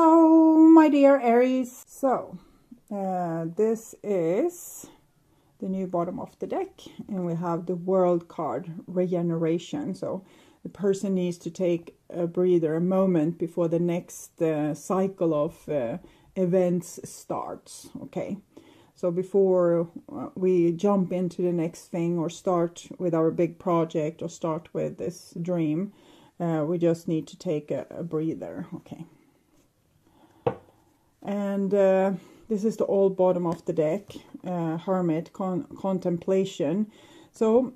Hello, my dear Aries. So, this is the new bottom of the deck, and we have the World card, regeneration. So, the person needs to take a breather, a moment before the next cycle of events starts. Okay, so before we jump into the next thing or start with our big project or start with this dream, we just need to take a breather. Okay. And this is the old bottom of the deck, Hermit, contemplation. So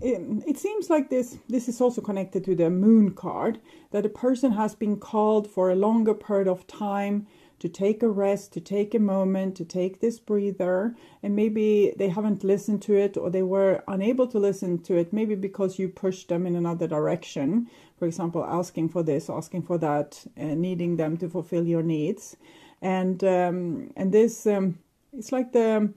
it seems like this is also connected to the Moon card, that a person has been called for a longer period of time to take a rest, to take a moment, to take this breather, and maybe they haven't listened to it, or they were unable to listen to it, maybe because you pushed them in another direction. For example, asking for this, asking for that, needing them to fulfill your needs. And this, it's like the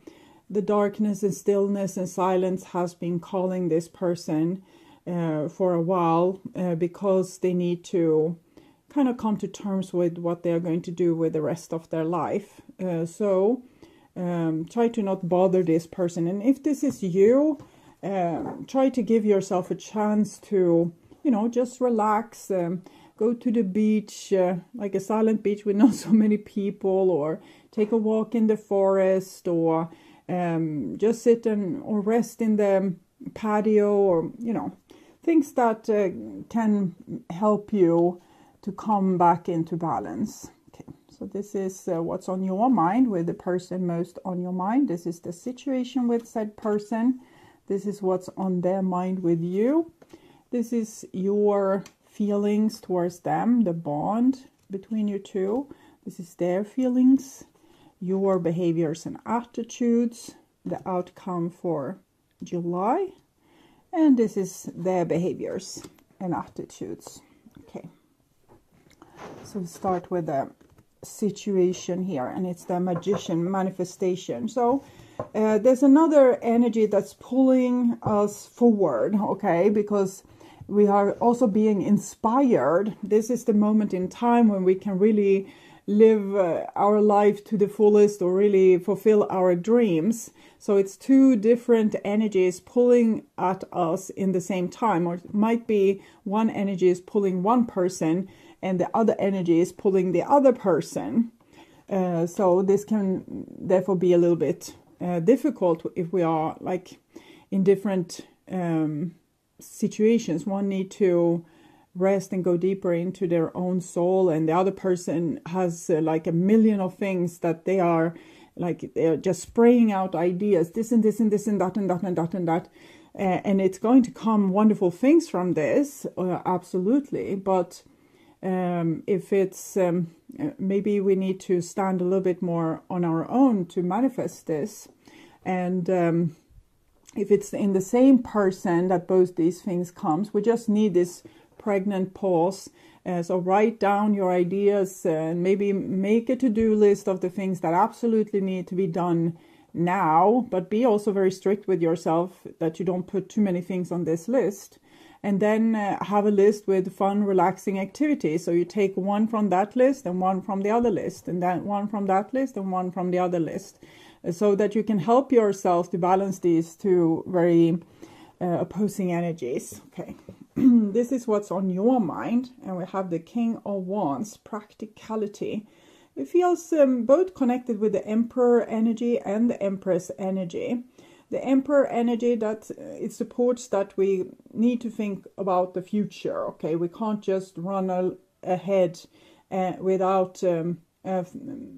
darkness and stillness and silence has been calling this person for a while, because they need to kind of come to terms with what they are going to do with the rest of their life. So try to not bother this person. And if this is you, try to give yourself a chance to, just relax. Go to the beach, like a silent beach with not so many people, or take a walk in the forest, or just sit or rest in the patio, or, things that can help you to come back into balance. Okay, so this is what's on your mind, with the person most on your mind. This is the situation with said person. This is what's on their mind with you. This is your feelings towards them, the bond between you two. This is their feelings, your behaviors and attitudes, the outcome for July. And this is their behaviors and attitudes. Okay. So we start with the situation here, and it's the Magician, manifestation. So there's another energy that's pulling us forward, okay, because we are also being inspired. This is the moment in time when we can really live our life to the fullest, or really fulfill our dreams. So it's two different energies pulling at us in the same time, or it might be one energy is pulling one person and the other energy is pulling the other person. So this can therefore be a little bit difficult if we are like in different situations. One need to rest and go deeper into their own soul, and the other person has like a million of things that they are like, they're just spraying out ideas, this and this and this and that and that and that and that, and it's going to come wonderful things from this, absolutely. But if it's maybe we need to stand a little bit more on our own to manifest this. And if it's in the same person that both these things comes, we just need this pregnant pause. So write down your ideas, and maybe make a to-do list of the things that absolutely need to be done now, but be also very strict with yourself that you don't put too many things on this list. And then have a list with fun, relaxing activities. So you take one from that list and one from the other list, and then one from that list and one from the other list, so that you can help yourself to balance these two very opposing energies. Okay, this is what's on your mind. And we have the King of Wands, practicality. It feels both connected with the Emperor energy and the Empress energy. The Emperor energy, that it supports that we need to think about the future. Okay, we can't just run ahead without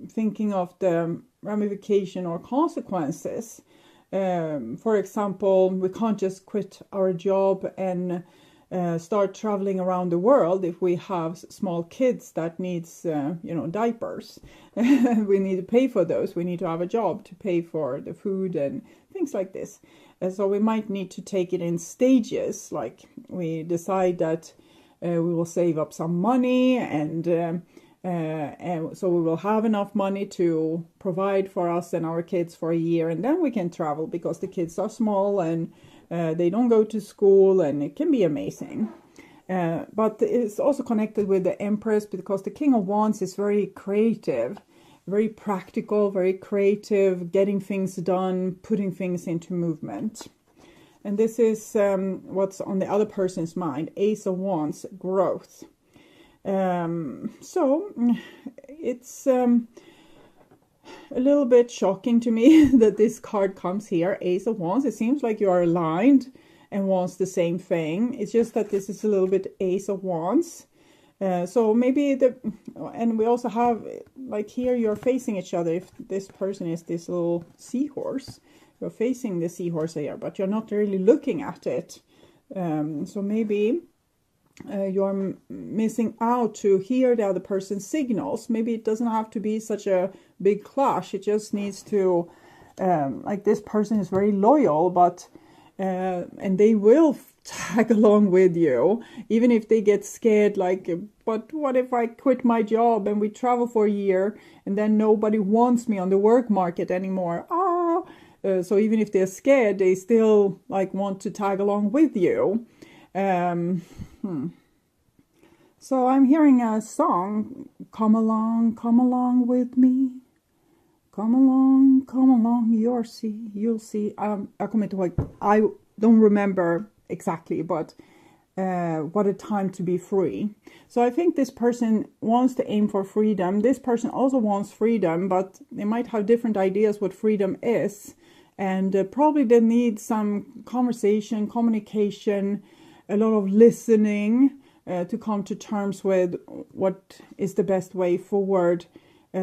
thinking of the ramification or consequences. For example, we can't just quit our job and start traveling around the world if we have small kids that needs diapers. We need to pay for those. We need to have a job to pay for the food and things like this. So we might need to take it in stages, like we decide that we will save up some money, and so we will have enough money to provide for us and our kids for a year, and then we can travel, because the kids are small and they don't go to school, and it can be amazing. But it's also connected with the Empress, because the King of Wands is very creative, very practical, very creative, getting things done, putting things into movement. And this is what's on the other person's mind. Ace of Wands, growth. So it's a little bit shocking to me that this card comes here, Ace of Wands. It seems like you are aligned and wants the same thing. It's just that this is a little bit Ace of Wands. So maybe and we also have, like here, you're facing each other. If this person is this little seahorse, you're facing the seahorse here, but you're not really looking at it. So maybe you're missing out to hear the other person's signals. Maybe it doesn't have to be such a big clash. It just needs to, like this person is very loyal, but and they will tag along with you, even if they get scared, like, but what if I quit my job and we travel for a year and then nobody wants me on the work market anymore? So even if they're scared, they still like want to tag along with you. So I'm hearing a song, come along with me. Come along, you'll see. I don't remember exactly, but what a time to be free. So I think this person wants to aim for freedom. This person also wants freedom, but they might have different ideas what freedom is. And probably they need some conversation, communication, a lot of listening to come to terms with what is the best way forward.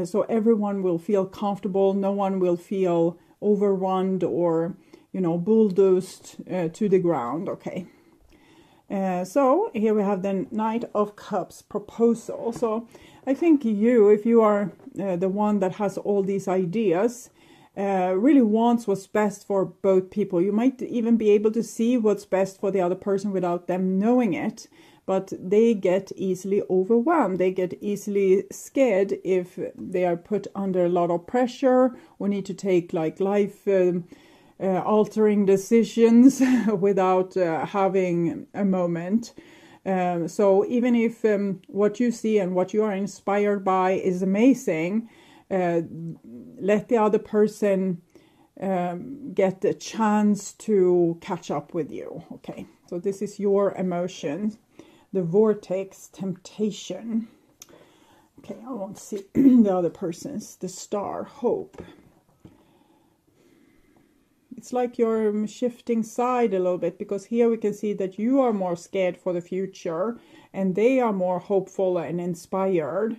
So everyone will feel comfortable. No one will feel overrun or, bulldozed to the ground. Okay. So here we have the Knight of Cups, proposal. So I think if you are the one that has all these ideas, really wants what's best for both people. You might even be able to see what's best for the other person without them knowing it, but they get easily overwhelmed. They get easily scared if they are put under a lot of pressure or need to take like life altering decisions without having a moment. So even if what you see and what you are inspired by is amazing, let the other person get a chance to catch up with you. Okay, so this is your emotion. The vortex, temptation. Okay, I won't see the other person's. The star, hope. It's like you're shifting side a little bit, because here we can see that you are more scared for the future and they are more hopeful and inspired.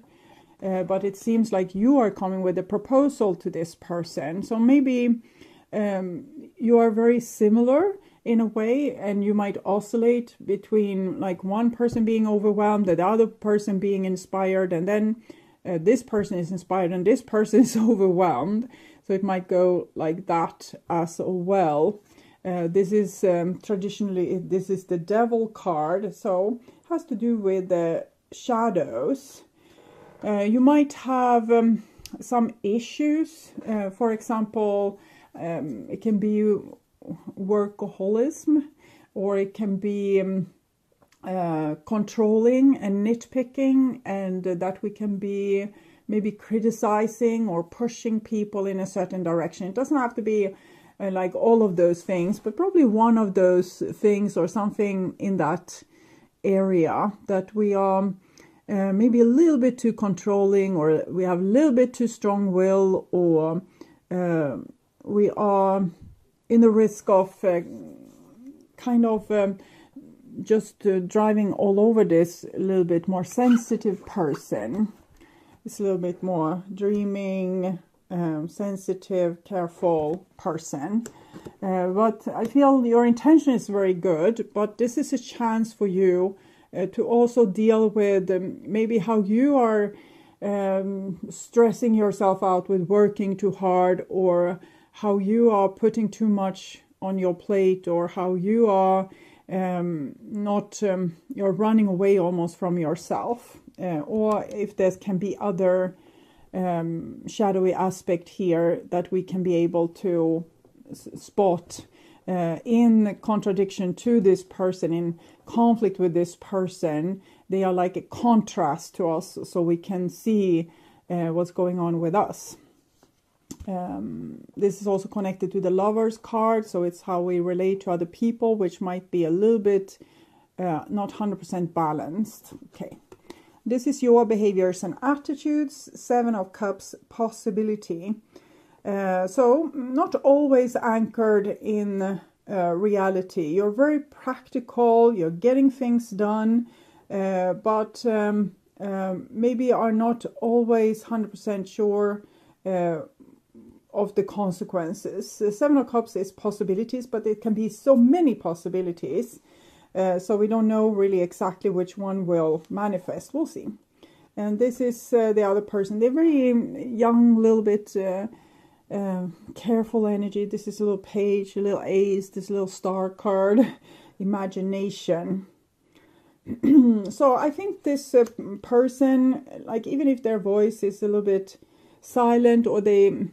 But it seems like you are coming with a proposal to this person. So maybe you are very similar in a way, and you might oscillate between like one person being overwhelmed, the other person being inspired, and then this person is inspired and this person is overwhelmed. So it might go like that as well. This is traditionally, this is the Devil card, so it has to do with the shadows. You might have some issues. For example, it can be workaholism, or it can be controlling and nitpicking, and that we can be maybe criticizing or pushing people in a certain direction. It doesn't have to be like all of those things, but probably one of those things or something in that area, that we are maybe a little bit too controlling, or we have a little bit too strong will, or we are in the risk of just driving all over this a little bit more sensitive person. It's a little bit more dreaming, sensitive, careful person. But I feel your intention is very good, but this is a chance for you to also deal with maybe how you are stressing yourself out with working too hard, or how you are putting too much on your plate, or how you are you're running away almost from yourself, or if there can be other shadowy aspect here that we can be able to spot in contradiction to this person, in conflict with this person. They are like a contrast to us, so we can see what's going on with us. This is also connected to the Lovers card, so it's how we relate to other people, which might be a little bit not 100% balanced. Okay, this is your behaviors and attitudes. 7 of Cups, possibility. So not always anchored in reality. You're very practical, you're getting things done, but maybe are not always 100% sure of the consequences. The 7 of Cups is possibilities, but it can be so many possibilities. So we don't know really exactly which one will manifest. We'll see. And this is the other person. They're very young, little bit careful energy. This is a little page, a little ace, this little star card, imagination. So I think this person, like, even if their voice is a little bit silent, or they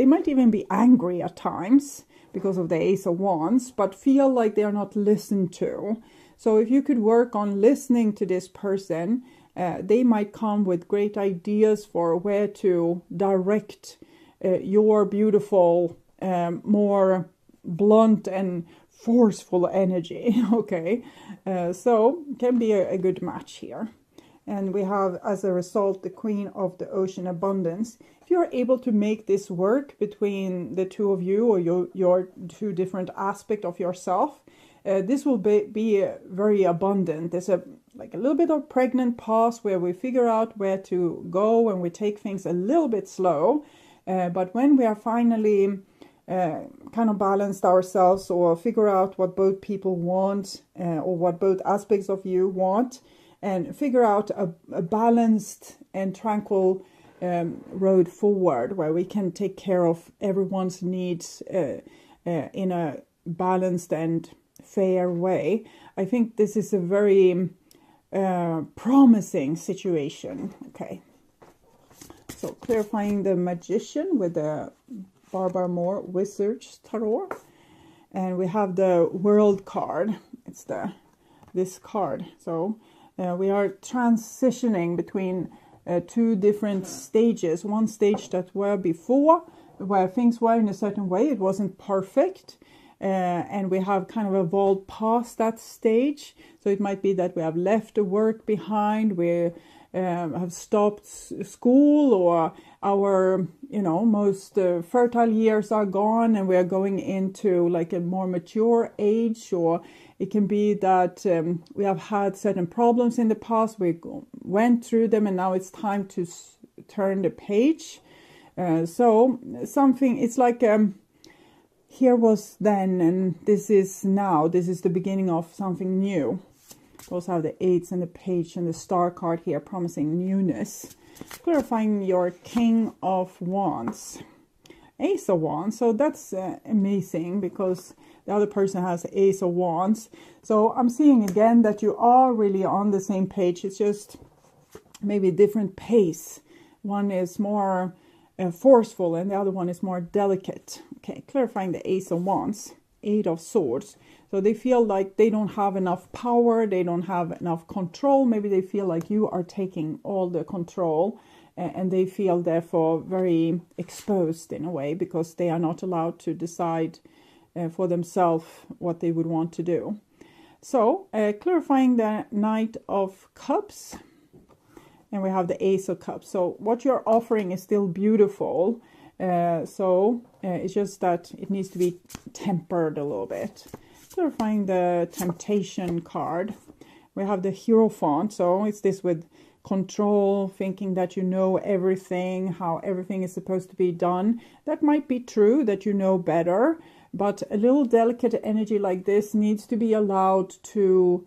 might even be angry at times because of the Ace of Wands, but feel like they are not listened to. So if you could work on listening to this person, they might come with great ideas for where to direct your beautiful, more blunt and forceful energy. Okay, so can be a good match here. And we have, as a result, the Queen of the Ocean, abundance. If you're able to make this work between the two of you, or your two different aspects of yourself, this will be very abundant. There's like a little bit of pregnant pause where we figure out where to go and we take things a little bit slow. But when we are finally kind of balanced ourselves, or figure out what both people want, or what both aspects of you want, and figure out a balanced and tranquil road forward where we can take care of everyone's needs in a balanced and fair way. I think this is a very promising situation. Okay, so clarifying the Magician with the Barbara Moore Wizards Tarot, and we have the World card. It's this card. So we are transitioning between two different stages. One stage that were before, where things were in a certain way, it wasn't perfect, and we have kind of evolved past that stage. So it might be that we have left the work behind, we have stopped school, or our most fertile years are gone, and we are going into like a more mature age. Or it can be that we have had certain problems in the past, we went through them, and now it's time to turn the page. So something, it's like here was then, and this is now. This is the beginning of something new. We also have the 8s and the page and the star card here, promising newness. Clarifying your King of Wands, Ace of Wands. So that's amazing, because the other person has Ace of Wands. So I'm seeing again that you are really on the same page. It's just maybe different pace. One is more forceful and the other one is more delicate. Okay, clarifying the Ace of Wands, 8 of Swords. So they feel like they don't have enough power, they don't have enough control. Maybe they feel like you are taking all the control, and they feel therefore very exposed in a way, because they are not allowed to decide for themselves what they would want to do. So clarifying the Knight of Cups, and we have the Ace of Cups. So what you're offering is still beautiful. It's just that it needs to be tempered a little bit. Clarifying the Temptation card, we have the Hierophant. So it's this with control, thinking that you know everything, how everything is supposed to be done. That might be true, that you know better, but a little delicate energy like this needs to be allowed to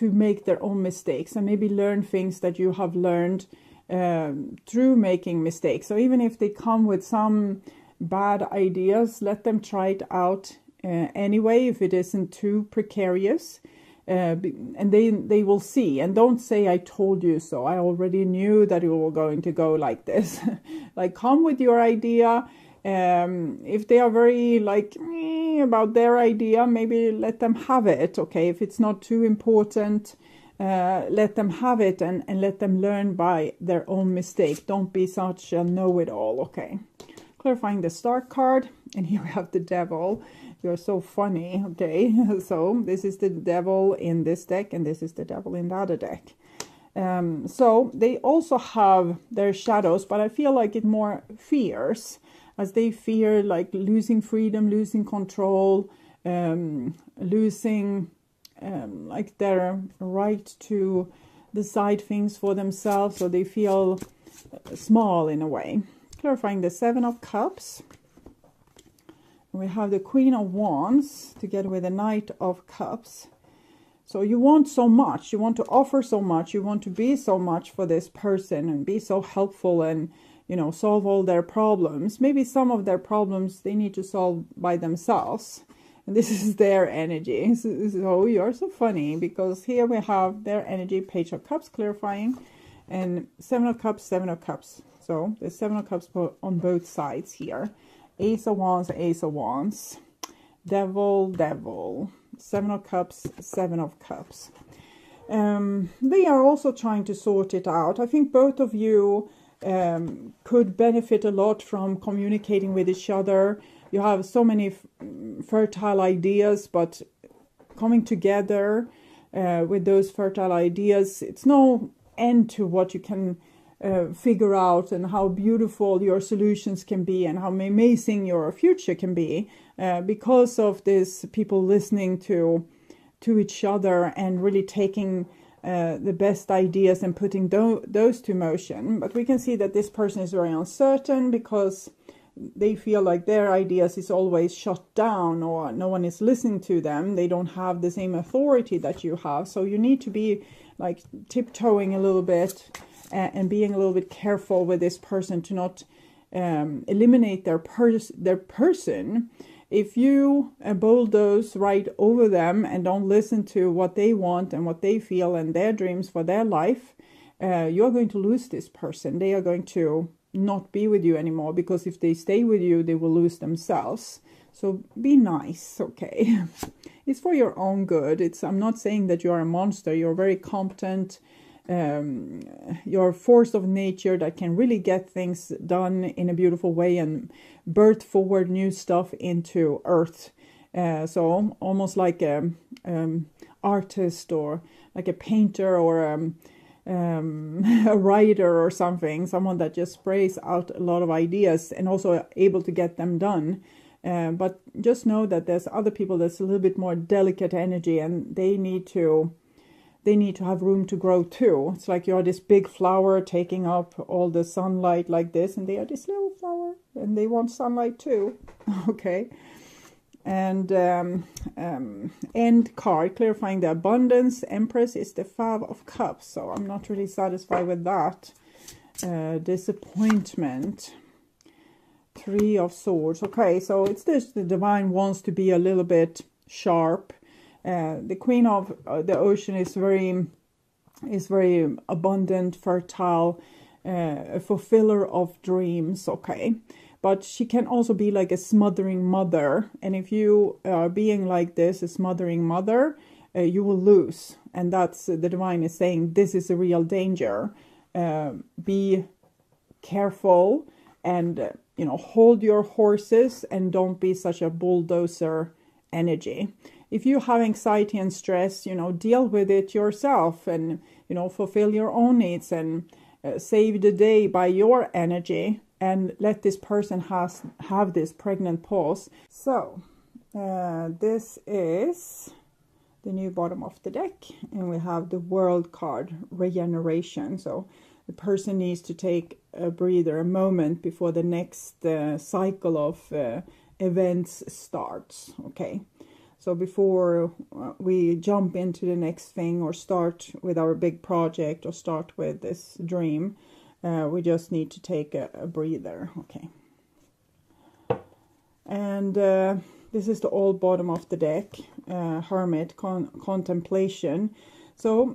make their own mistakes, and maybe learn things that you have learned through making mistakes. So even if they come with some bad ideas, let them try it out anyway, if it isn't too precarious, and they will see. And don't say, I told you so, I already knew that you were going to go like this. Like, come with your idea, If they are very like about their idea, maybe let them have it. Okay, if it's not too important, let them have it, and let them learn by their own mistake. Don't be such a know-it-all. Okay, clarifying the Star card, and here we have the Devil. You're so funny. Okay, so this is the Devil in this deck, and this is the Devil in the other deck. So they also have their shadows, but I feel like it more fears, as they fear like losing freedom, losing control, losing like their right to decide things for themselves, so they feel small in a way. Clarifying the Seven of Cups. We have the Queen of Wands together with the Knight of Cups. So you want so much, you want to offer so much, you want to be so much for this person and be so helpful and, you know, solve all their problems. Maybe some of their problems they need to solve by themselves. And this is their energy. So you're so funny, because here we have their energy, Page of Cups clarifying, and Seven of Cups, Seven of Cups. So there's Seven of Cups on both sides here. Ace of Wands, Ace of Wands. Devil, Devil. Seven of Cups, Seven of Cups. They are also trying to sort it out. I think both of you could benefit a lot from communicating with each other. You have so many fertile ideas, but coming together with those fertile ideas, it's no end to what you can figure out, and how beautiful your solutions can be, and how amazing your future can be, because of this, people listening to each other and really taking the best ideas and putting those to motion. But we can see that this person is very uncertain, because they feel like their ideas is always shut down, or no one is listening to them. They don't have the same authority that you have. So you need to be like tiptoeing a little bit and being a little bit careful with this person to not eliminate their person. If you bulldoze right over them and don't listen to what they want and what they feel and their dreams for their life, you're going to lose this person. They are going to not be with you anymore, because if they stay with you, they will lose themselves. So be nice, okay? It's for your own good. I'm not saying that you are a monster. You're very competent. You're a force of nature that can really get things done in a beautiful way and birth forward new stuff into earth. So almost like a artist, or like a painter, or a writer or something, someone that just sprays out a lot of ideas and also able to get them done. But just know that there's other people that's a little bit more delicate energy, and they need to have room to grow too. It's like you're this big flower taking up all the sunlight like this, and they are this little flower and they want sunlight too. Okay. And end card clarifying the abundance. Empress is the Five of Cups, so I'm not really satisfied with that. Disappointment. Three of Swords. Okay, so it's this, the divine wants to be a little bit sharp. The Queen of the Ocean is very abundant, fertile, a fulfiller of dreams. Okay, but she can also be like a smothering mother, and if you are being like this, a smothering mother, you will lose. And that's the divine is saying, this is a real danger. Be careful, and you know, hold your horses, and don't be such a bulldozer energy. If you have anxiety and stress, you know, deal with it yourself, and you know, fulfill your own needs, and save the day by your energy, and let this person have this pregnant pause. So this is the new bottom of the deck, and we have the World card, regeneration. So the person needs to take a breather, a moment before the next cycle of events starts. Okay, so before we jump into the next thing, or start with our big project, or start with this dream, we just need to take a breather. Okay, and this is the old bottom of the deck, Hermit, contemplation. So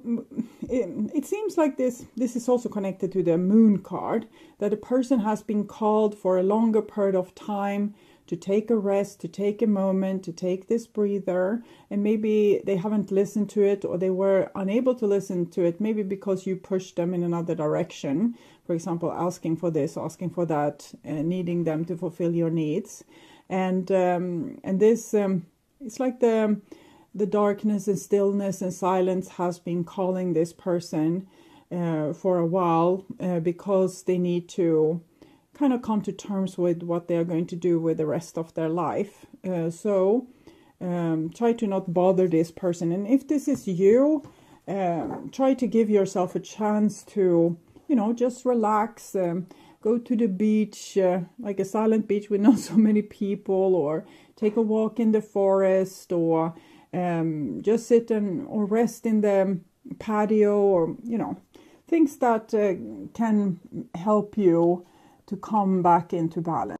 it seems like this is also connected to the moon card, that a person has been called for a longer period of time to take a rest, to take a moment, to take this breather, and maybe they haven't listened to it, or they were unable to listen to it, maybe because you pushed them in another direction. For example, asking for this, asking for that, needing them to fulfill your needs. And this, it's like the darkness and stillness and silence has been calling this person for a while, because they need to kind of come to terms with what they are going to do with the rest of their life. So try to not bother this person. And if this is you, try to give yourself a chance to, just relax, go to the beach, like a silent beach with not so many people, or take a walk in the forest, or just sit or rest in the patio, or things that can help you to come back into balance.